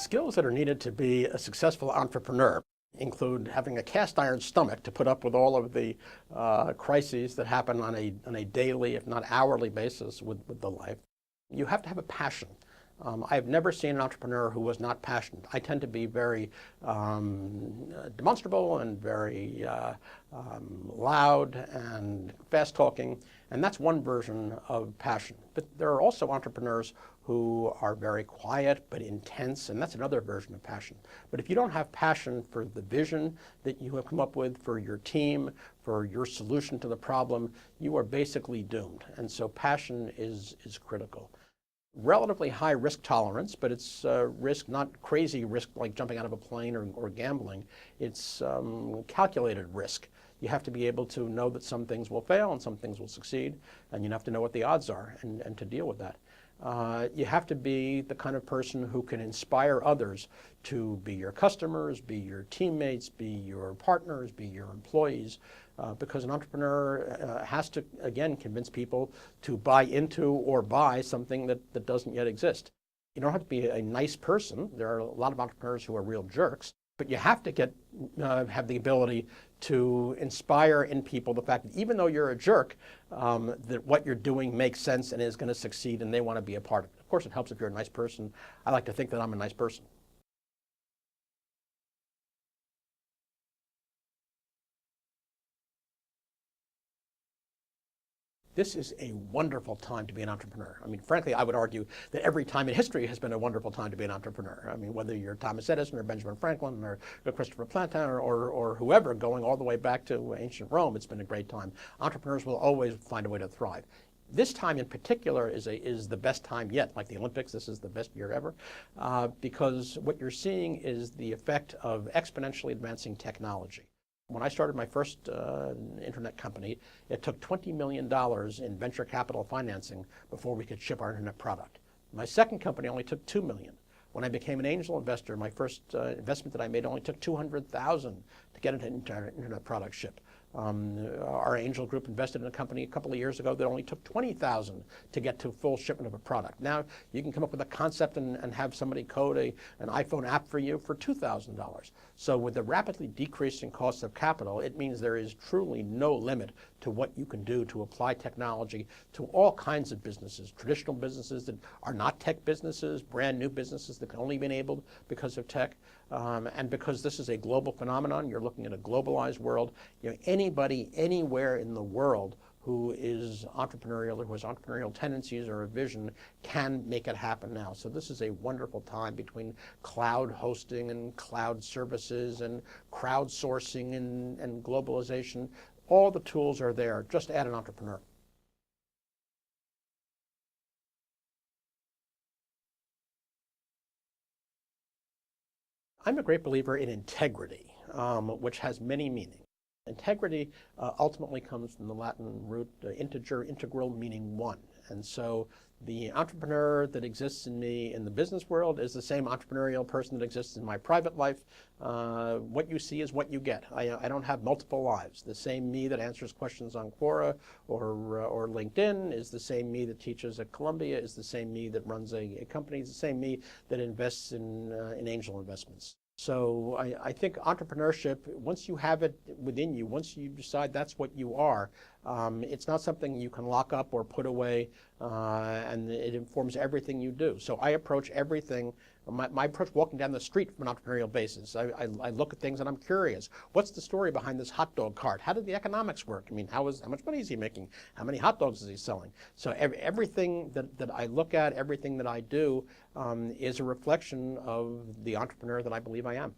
skills that are needed to be a successful entrepreneur include having a cast iron stomach to put up with all of the crises that happen on a daily, if not hourly basis with the life. You have to have a passion. I've never seen an entrepreneur who was not passionate. I tend to be very demonstrable and very loud and fast-talking, and that's one version of passion. But there are also entrepreneurs who are very quiet but intense, and that's another version of passion. But if you don't have passion for the vision that you have come up with, for your team, for your solution to the problem, you are basically doomed. And so passion is critical. Relatively high risk tolerance, but it's risk, not crazy risk like jumping out of a plane or gambling. It's calculated risk. You have to be able to know that some things will fail and some things will succeed, and you have to know what the odds are and to deal with that. You have to be the kind of person who can inspire others to be your customers, be your teammates, be your partners, be your employees, because an entrepreneur has to, again, convince people to buy into or buy something that doesn't yet exist. You don't have to be a nice person. There are a lot of entrepreneurs who are real jerks, but you have to have the ability to inspire in people the fact that even though you're a jerk, that what you're doing makes sense and is going to succeed and they want to be a part of it. Of course, it helps if you're a nice person. I like to think that I'm a nice person. This is a wonderful time to be an entrepreneur. I mean, frankly, I would argue that every time in history has been a wonderful time to be an entrepreneur. I mean, whether you're Thomas Edison or Benjamin Franklin or Christopher Plantin or whoever, going all the way back to ancient Rome, it's been a great time. Entrepreneurs will always find a way to thrive. This time in particular is the best time yet, like the Olympics. This is the best year ever, because what you're seeing is the effect of exponentially advancing technology. When I started my first internet company, it took $20 million in venture capital financing before we could ship our internet product. My second company only took $2 million. When I became an angel investor, my first investment that I made only took $200,000 to get an internet product shipped. Our angel group invested in a company a couple of years ago that only took $20,000 to get to full shipment of a product. Now you can come up with a concept and have somebody code an iPhone app for you for $2,000. So with the rapidly decreasing cost of capital, it means there is truly no limit to what you can do to apply technology to all kinds of businesses, traditional businesses that are not tech businesses, brand new businesses that can only be enabled because of tech. And because this is a global phenomenon, you're looking at a globalized world. You know, anybody anywhere in the world who is entrepreneurial or who has entrepreneurial tendencies or a vision can make it happen now. So this is a wonderful time between cloud hosting and cloud services and crowdsourcing and globalization. All the tools are there. Just add an entrepreneur. I'm a great believer in integrity, which has many meanings. Integrity ultimately comes from the Latin root integer, integral, meaning one. And so the entrepreneur that exists in me in the business world is the same entrepreneurial person that exists in my private life. What you see is what you get. I don't have multiple lives. The same me that answers questions on Quora or LinkedIn is the same me that teaches at Columbia, is the same me that runs a company, is the same me that invests in angel investments. So I think entrepreneurship, once you have it within you, once you decide that's what you are, it's not something you can lock up or put away, and it informs everything you do. So I approach everything, my approach walking down the street from an entrepreneurial basis. I look at things and I'm curious. What's the story behind this hot dog cart? How did the economics work? I mean, how much money is he making? How many hot dogs is he selling? So everything that I look at, everything that I do is a reflection of the entrepreneur that I believe I am.